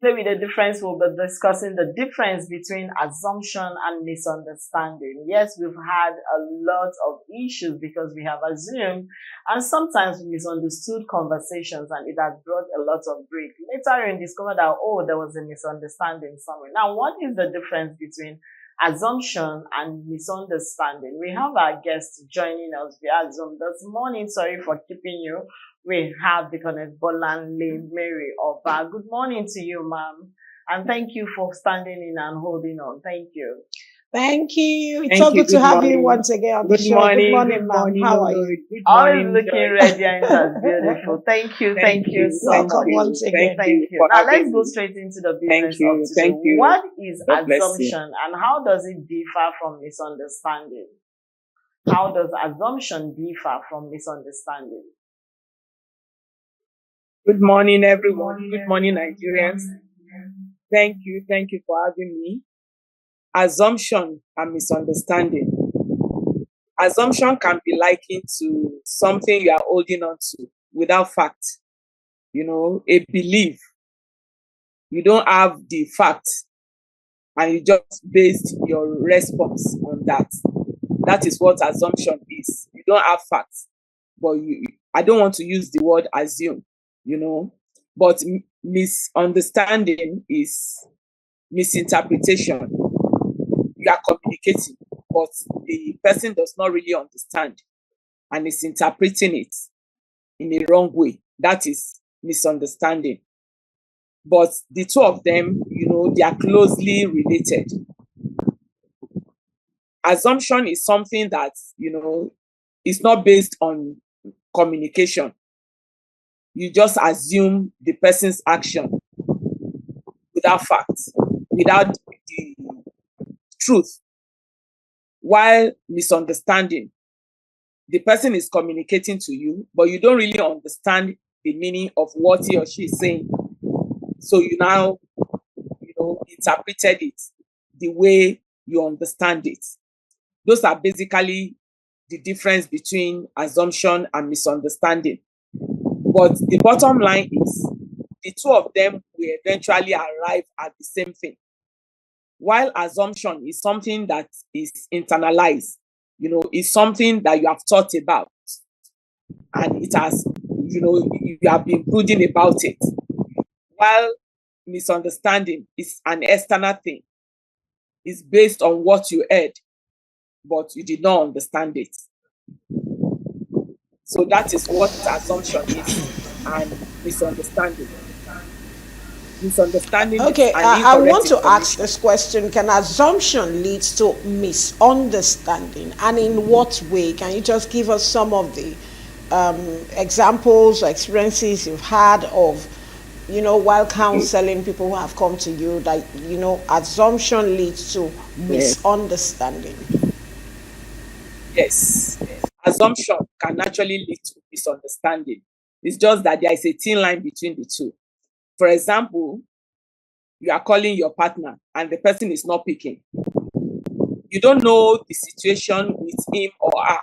Today with the difference, we'll be discussing the difference between assumption and misunderstanding. Yes, we've had a lot of issues because we have assumed and sometimes misunderstood conversations, and it has brought a lot of grief. Later you discover that, oh, there was a misunderstanding somewhere. Now, what is the difference between assumption and misunderstanding? We have our guest joining us via Zoom this morning. Sorry for keeping you. We have Deaconess Bolanle Mary Oba. Good morning to you, ma'am. And thank you for standing in and holding on. Thank you. Thank you. It's so good to have you once again on the show. Good morning, ma'am. How are you? Always looking radiant and beautiful. Thank you. Thank you so much. Welcome once again. Thank you. Now let's go straight into the business of today. What is assumption and how does it differ from misunderstanding? How does assumption differ from misunderstanding? Good morning, everyone. Good morning, Nigerians. Thank you for having me. Assumption and misunderstanding. Assumption can be likened to something you are holding on to without fact. A belief. You don't have the facts and you just based your response on that. That is what assumption is. You don't have facts, but I don't want to use the word assume. But misunderstanding is misinterpretation. You are communicating, but the person does not really understand and is interpreting it in a wrong way. That is misunderstanding. But the two of them, they are closely related. Assumption is something that, is not based on communication. You just assume the person's action without facts, without the truth. While misunderstanding, the person is communicating to you, but you don't really understand the meaning of what he or she is saying. So you now, interpreted it the way you understand it. Those are basically the difference between assumption and misunderstanding. But the bottom line is the two of them will eventually arrive at the same thing. While assumption is something that is internalized, is something that you have thought about and it has, you have been brooding about it. While misunderstanding is an external thing. It's based on what you heard, but you did not understand it. So that is what assumption is and misunderstanding. Misunderstanding. Okay, I want to ask this question. Can assumption lead to misunderstanding? And in what way? Can you just give us some of the examples or experiences you've had of, while counseling people who have come to you that, assumption leads to misunderstanding? Yes. Assumption can actually lead to misunderstanding. It's just that there is a thin line between the two. For example, you are calling your partner and the person is not picking. You don't know the situation with him or her.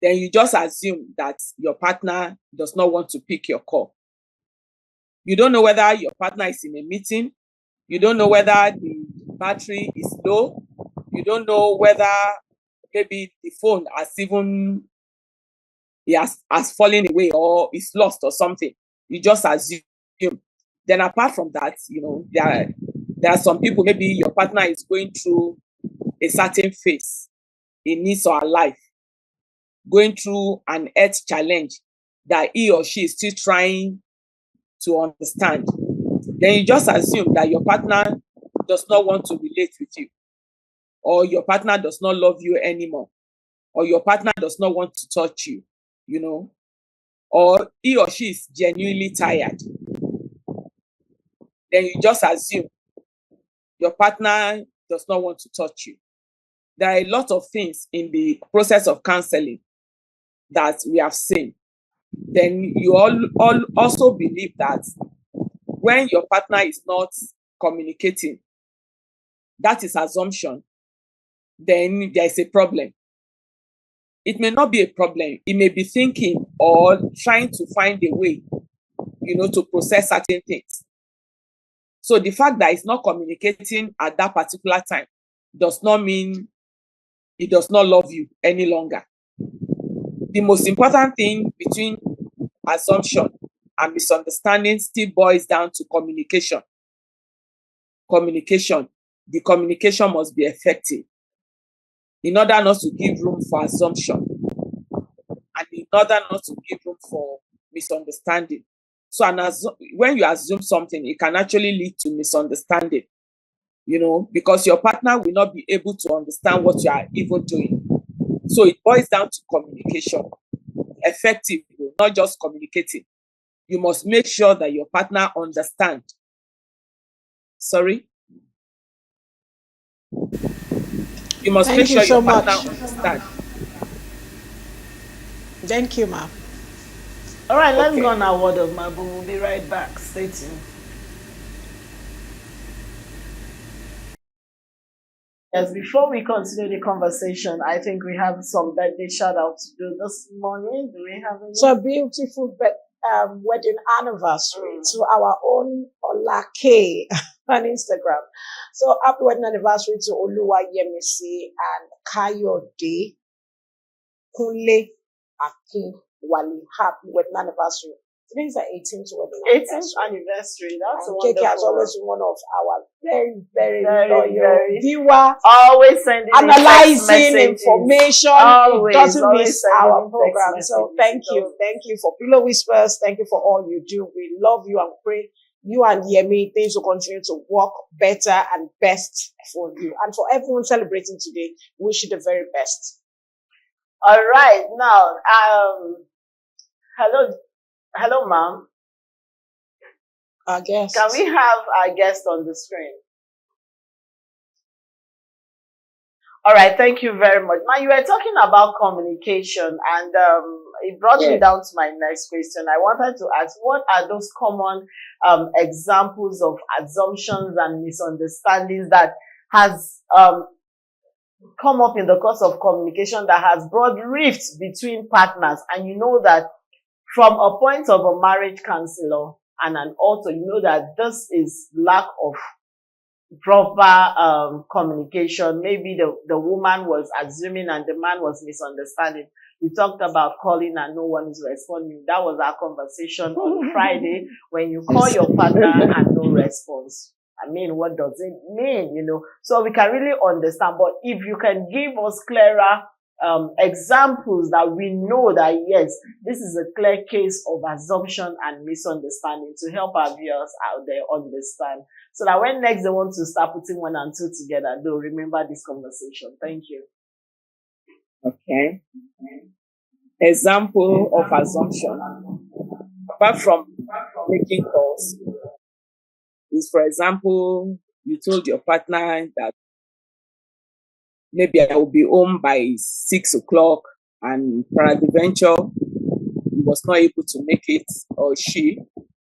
Then you just assume that your partner does not want to pick your call. You don't know whether your partner is in a meeting. You don't know whether the battery is low. You don't know whether maybe the phone has fallen away or is lost or something. You just assume. Then apart from that, there are some people, maybe your partner is going through a certain phase in his or her life, going through an health challenge that he or she is still trying to understand. Then you just assume that your partner does not want to relate with you, or your partner does not love you anymore, or your partner does not want to touch you, or he or she is genuinely tired. Then you just assume your partner does not want to touch you. There are a lot of things in the process of counseling that we have seen. Then you all also believe that when your partner is not communicating, that is assumption, then there is a problem. It may not be a problem. It may be thinking or trying to find a way, to process certain things. So the fact that it's not communicating at that particular time does not mean it does not love you any longer. The most important thing between assumption and misunderstanding still boils down to communication. Communication. The communication must be effective in order not to give room for assumption and in order not to give room for misunderstanding. So when you assume something, it can actually lead to misunderstanding, because your partner will not be able to understand what you are even doing. So it boils down to communication. Effective, not just communicating. You must make sure that your partner understands. Sorry? You must make sure your partner understands. Thank you, ma'am. All right, let's go on our word of mouth. We'll be right back. Stay tuned. Yes, before we continue the conversation, I think we have some birthday shout out to do this morning. Do we have any? It's a beautiful wedding anniversary to our own Olake on Instagram. So happy wedding anniversary to Oluwa Yemisi and Kayode Kunle Akin Wali. Happy wedding anniversary. Today is the 18th wedding 18th anniversary. That's and wonderful. KK has always been one of our very loyal viewer. Always sending analyzing information. Always, it doesn't miss sending our program. So thank you for Pillow Whispers. Thank you for all you do. We love you and pray you and Yemi things will continue to work better and best for you. And for everyone celebrating today, wish you the very best. All right, now hello ma'am. Our guest. Can we have our guest on the screen? All right, thank you very much. Now, you were talking about communication, and it brought me down to my next question. I wanted to ask, what are those common examples of assumptions and misunderstandings that has come up in the course of communication that has brought rifts between partners? And you know that from a point of a marriage counselor and an author, you know that this is lack of proper communication. Maybe the woman was assuming and the man was misunderstanding. We talked about calling and no one is responding. That was our conversation on Friday. When you call your partner and no response, I mean, what does it mean? So we can really understand. But if you can give us clearer examples that we know that, yes, this is a clear case of assumption and misunderstanding to help our viewers out there understand. So that when next they want to start putting 1 and 2 together, they'll remember this conversation. Thank you. Okay. Example of assumption, apart from making calls, is, for example, you told your partner that maybe I will be home by 6 o'clock, and peradventure he was not able to make it, or she,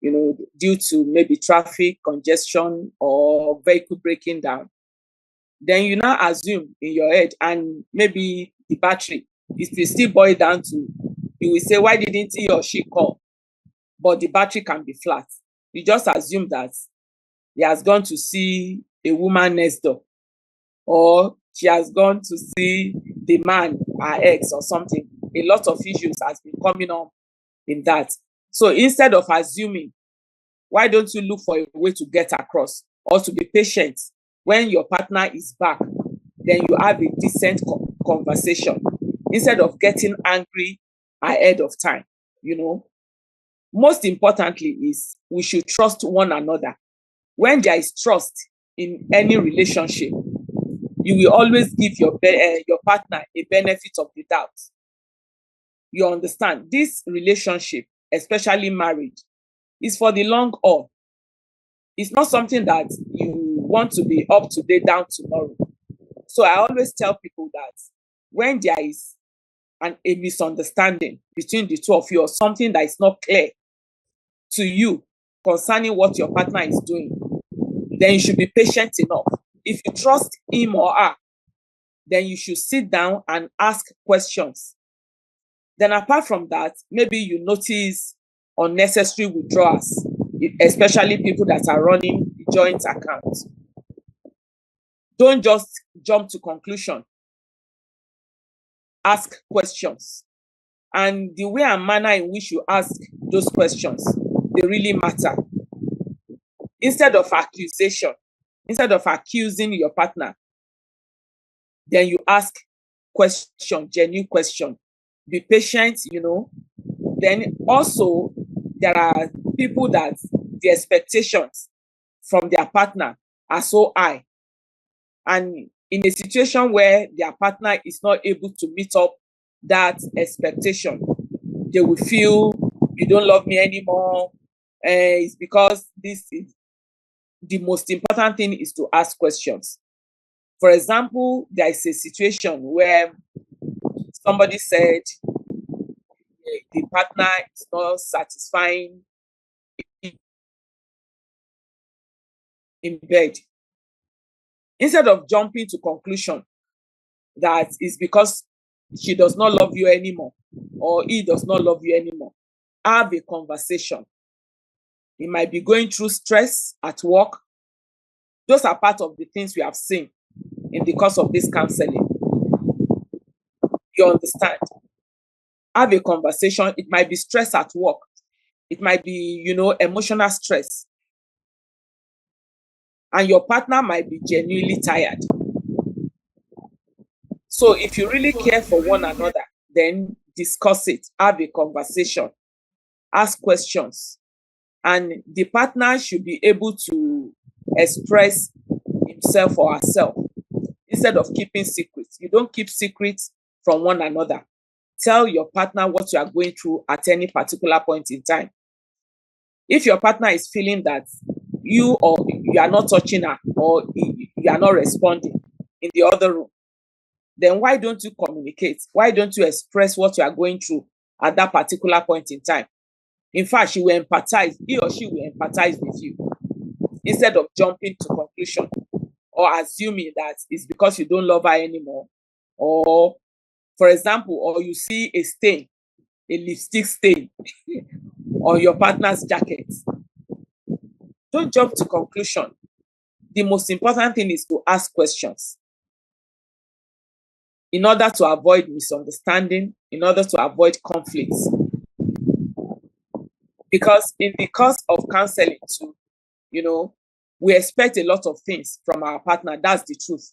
due to maybe traffic congestion or vehicle breaking down. Then you now assume in your head, and maybe the battery, it will still boil down to, you will say, why didn't he or she call? But the battery can be flat. You just assume that he has gone to see a woman next door, or she has gone to see the man, her ex or something. A lot of issues has been coming up in that. So instead of assuming, why don't you look for a way to get across, or to be patient? When your partner is back, then you have a decent conversation instead of getting angry ahead of time. Most importantly is we should trust one another. When there is trust in any relationship, you will always give your partner a benefit of the doubt. You understand? This relationship, especially marriage, is for the long haul. It's not something that you want to be up today, down tomorrow. So I always tell people that when there is a misunderstanding between the two of you, or something that is not clear to you concerning what your partner is doing, then you should be patient enough. If you trust him or her, then you should sit down and ask questions. Then apart from that, maybe you notice unnecessary withdrawals, especially people that are running joint account. Don't just jump to conclusion. Ask questions. And the way and manner in which you ask those questions, they really matter. Instead of accusation, instead of accusing your partner, then you ask question, genuine question. Be patient, Then also, there are people that the expectations from their partner are so high. And in a situation where their partner is not able to meet up that expectation, they will feel you don't love me anymore. It's because this is the most important thing is to ask questions. For example, there is a situation where somebody said the partner is not satisfying in bed. Instead of jumping to conclusion that it's because she does not love you anymore or he does not love you anymore, have a conversation. He might be going through stress at work. Those are part of the things we have seen in the course of this counseling. You understand? Have a conversation. It might be stress at work. It might be, emotional stress. And your partner might be genuinely tired. So if you really care for one another, then discuss it. Have a conversation. Ask questions. And the partner should be able to express himself or herself instead of keeping secrets. You don't keep secrets from one another. Tell your partner what you are going through at any particular point in time. If your partner is feeling that you are not touching her or you are not responding in the other room, then why don't you communicate? Why don't you express what you are going through at that particular point in time? In fact, he or she will empathize with you instead of jumping to conclusion or assuming that it's because you don't love her anymore. Or, for example, or you see a stain, a lipstick stain on your partner's jacket. Don't jump to conclusion. The most important thing is to ask questions in order to avoid misunderstanding, in order to avoid conflicts. Because in the course of counseling too, we expect a lot of things from our partner. That's the truth.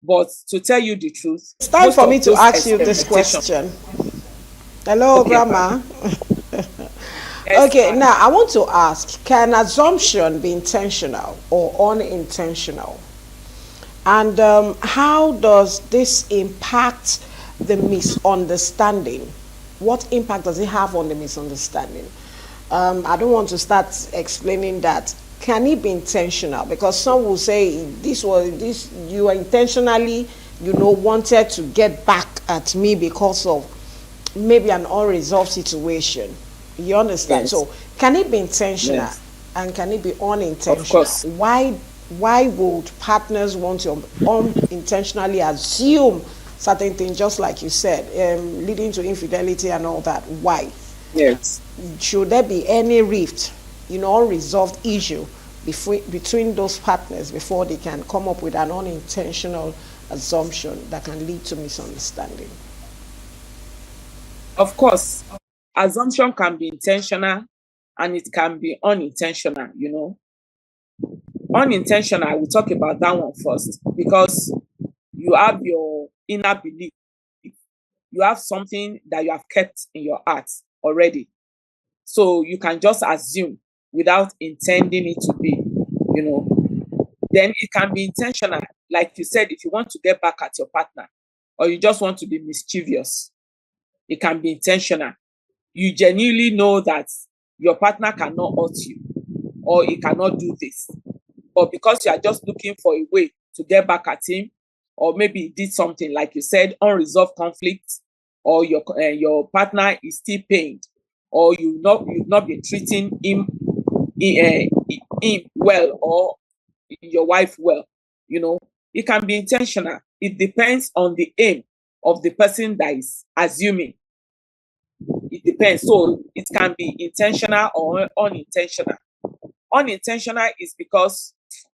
But to tell you the truth, it's time for me to ask you this question. Hello, okay, Grandma. Yes, okay, fine. Now I want to ask, can assumption be intentional or unintentional? And how does this impact the misunderstanding? What impact does it have on the misunderstanding? I don't want to start explaining that. Can it be intentional? Because some will say you are intentionally, wanted to get back at me because of maybe an unresolved situation. You understand? Yes. So can it be intentional? Yes. And can it be unintentional? Of course. Why would partners want to unintentionally assume certain things, just like you said, leading to infidelity and all that? Why? Yes. Should there be any rift, unresolved issue between those partners before they can come up with an unintentional assumption that can lead to misunderstanding? Of course, assumption can be intentional and it can be unintentional, Unintentional, we'll talk about that one first, because you have your inner belief. You have something that you have kept in your heart already. So you can just assume without intending it to be, Then it can be intentional. Like you said, if you want to get back at your partner or you just want to be mischievous, it can be intentional. You genuinely know that your partner cannot hurt you or he cannot do this. But because you are just looking for a way to get back at him, or maybe he did something, like you said, unresolved conflict, or your partner is still pained, or you've not been treating him well, or your wife well, it can be intentional. It depends on the aim of the person that is assuming. It depends. So it can be intentional or unintentional. Unintentional is because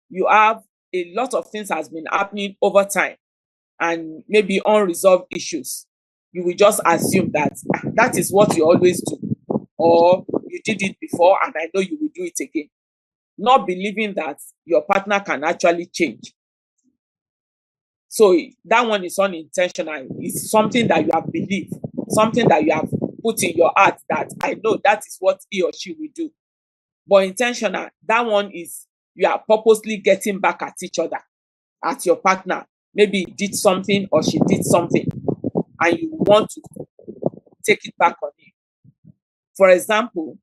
you have a lot of things has been happening over time and maybe unresolved issues. You will just assume that that is what you always do, or you did it before and I know you will do it again. Not believing that your partner can actually change. So that one is unintentional. It's something that you have believed, something that you have put in your heart that I know that is what he or she will do. But intentional, that one is you are purposely getting back at each other, at your partner. Maybe he did something or she did something, and you want to take it back on him. For example,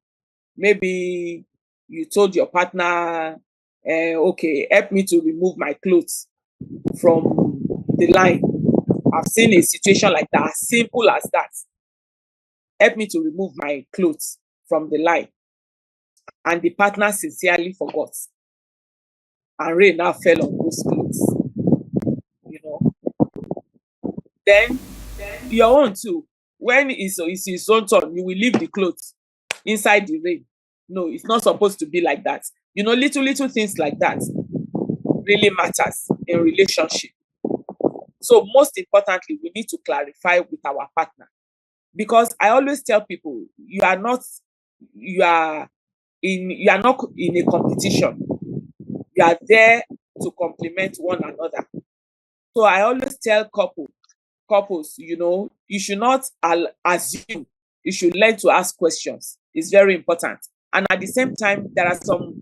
maybe you told your partner, okay, help me to remove my clothes from the line. I've seen a situation like that, as simple as that. Help me to remove my clothes from the line. And the partner sincerely forgot. And rain now fell on those clothes. You know. Then your own too. When it's his own turn, you will leave the clothes inside the rain. No, it's not supposed to be like that. You know, little things like that really matters in relationship. So most importantly, we need to clarify with our partner. Because I always tell people, you are not in a competition. You are there to complement one another. So I always tell couples, you know, you should not assume. You should learn to ask questions. It's very important. And at the same time, there are some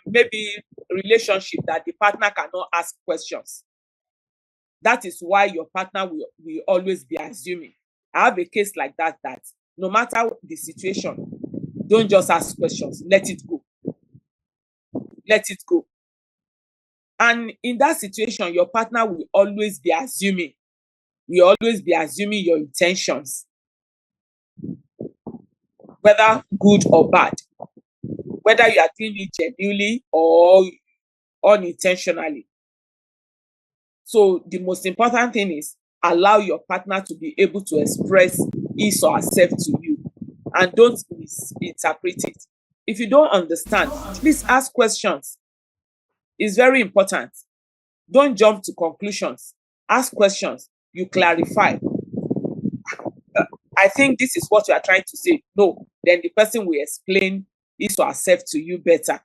maybe relationship that the partner cannot ask questions. That is why your partner will always be assuming. I have a case like that no matter the situation, don't just ask questions. Let it go. Let it go. And in that situation, your partner will always be assuming. Will always be assuming your intentions, whether good or bad, whether you are doing it genuinely or unintentionally. So the most important thing is allow your partner to be able to express his or herself to you, and don't misinterpret it. If you don't understand, please ask questions. It's very important. Don't jump to conclusions. Ask questions. You clarify. I think this is what you are trying to say. No, then the person will explain his or herself to you better.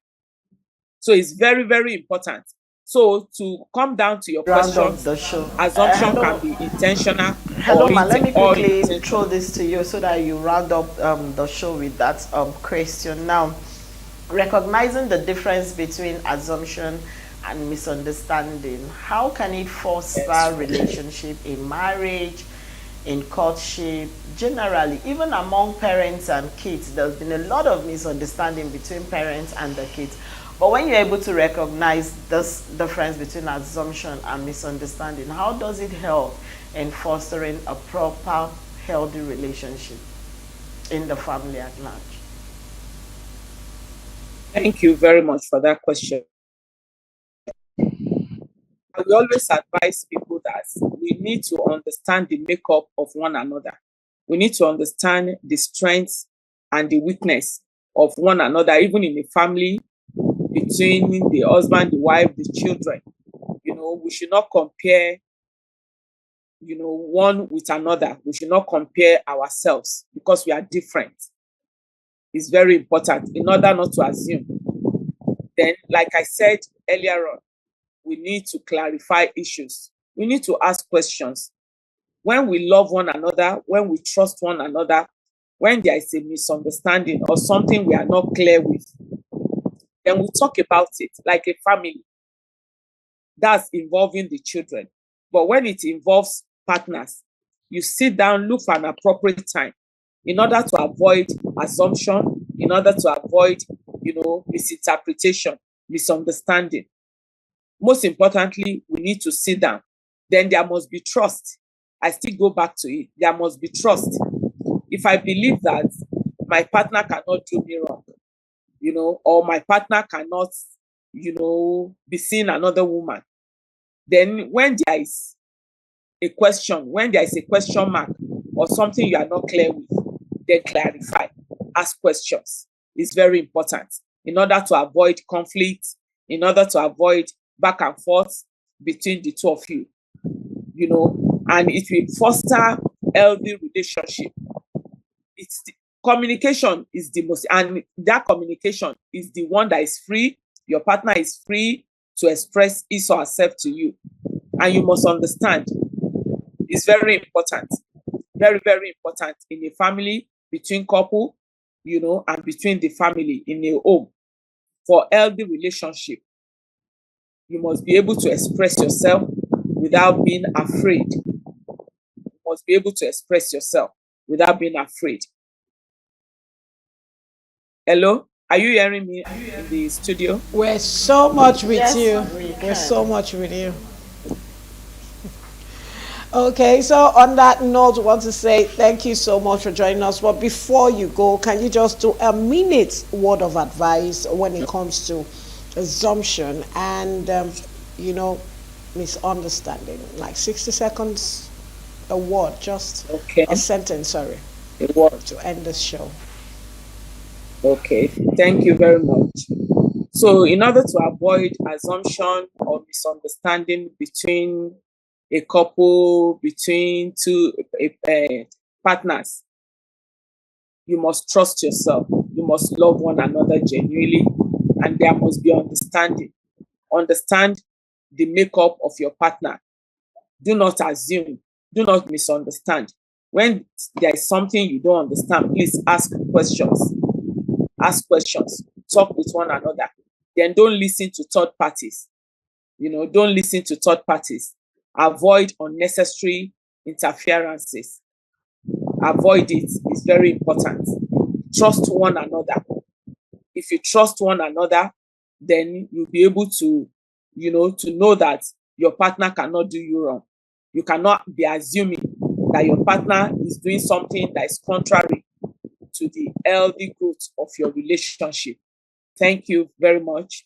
So it's very important. So to come down to your Round question, up the show. assumption Hello, can be intentional hello, or man. Let me or quickly throw unintentional. this to you so that you round up the show with that question. Now, recognizing the difference between assumption and misunderstanding, how can it foster Yes. relationship in marriage, in courtship, generally, even among parents and kids? There's been a lot of misunderstanding between parents and the kids. But when you're able to recognize this difference between assumption and misunderstanding, how does it help in fostering a proper, healthy relationship in the family at large? Thank you very much for that question. We always advise people that we need to understand the makeup of one another. We need to understand the strengths and the weakness of one another, even in a family, between the husband, the wife, the children. You know, we should not compare, you know, one with another. We should not compare ourselves because we are different. It's very important in order not to assume. Then, like I said earlier on, we need to clarify issues. We need to ask questions. When we love one another, when we trust one another, when there is a misunderstanding or something we are not clear with, then we talk about it like a family. That's involving the children. But when it involves partners, you sit down, look for an appropriate time in order to avoid assumption, in order to avoid, you know, misinterpretation, misunderstanding. Most importantly, we need to sit down. Then there must be trust. I still go back to it. There must be trust. If I believe that my partner cannot do me wrong, you know, or my partner cannot, you know, be seeing another woman, then when there is a question, when there is a question mark or something you are not clear with, then clarify. Ask questions. It's very important. in order to avoid conflict, in order to avoid back and forth between the two of you, and it will foster healthy relationship. Communication is the most, and that communication is the one that is free. Your partner is free to express his or herself to you, and you must understand. It's very important, very, very important in a family, between couple, and between the family in a home. For healthy relationship, you must be able to express yourself without being afraid. You must be able to express yourself without being afraid. Hello, are you hearing me in the studio? We're so much with Yes, you. we We're can. so much with you. Okay, so on that note, I want to say thank you so much for joining us. But before you go, can you just do a minute word of advice when it comes to assumption and, misunderstanding? Like 60 seconds, a word, just Okay, a sentence, sorry, a word. to end this show. Okay, thank you very much. So, in order to avoid assumption or misunderstanding between a couple, between two partners, you must trust yourself. You must love one another genuinely, and there must be understanding. Understand the makeup of your partner. Do not assume. Do not misunderstand. When there is something you don't understand, please ask questions. Ask questions. Talk with one another. Then don't listen to third parties. Don't listen to third parties. Avoid unnecessary interferences. Avoid it. It's very important. Trust one another. If you trust one another, then you'll be able to, to know that your partner cannot do you wrong. You cannot be assuming that your partner is doing something that is contrary to the healthy growth of your relationship. Thank you very much.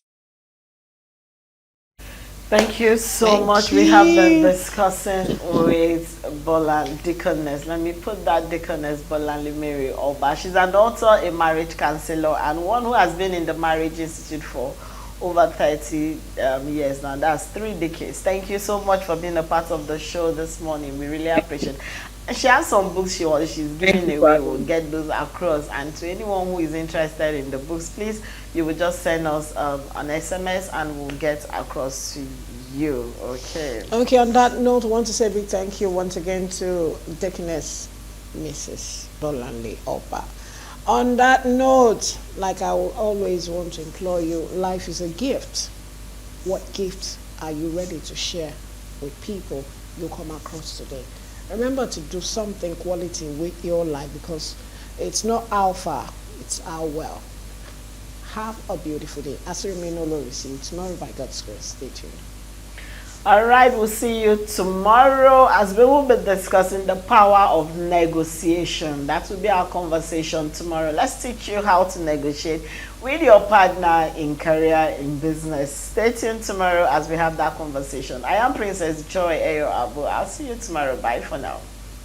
Thank you so Thank much. We have been you. discussing with Bolan Deaconess. Let me put that Deaconess Bolanle Mary Oba. She's an author, a marriage counselor, and one who has been in the Marriage Institute for over 30 years now. That's 3 decades. Thank you so much for being a part of the show this morning. We really appreciate it. She has some books she's giving away. We'll get those across. And to anyone who is interested in the books, please, you will just send us an SMS and we'll get across to you. Okay. Okay, on that note, I want to say a big thank you once again to Deaconess Mrs. Bolanle Oba. On that note, like I will always want to implore you, life is a gift. What gift are you ready to share with people you come across today? Remember to do something quality with your life, because it's not how far, it's how well. Have a beautiful day. As you remain all received tomorrow by God's grace. Stay tuned. All right, we'll see you tomorrow as we will be discussing the power of negotiation. That will be our conversation tomorrow. Let's teach you how to negotiate with your partner in career, in business. Stay tuned tomorrow as we have that conversation. I am Princess Joy Ayo Abu. I'll see you tomorrow. Bye for now.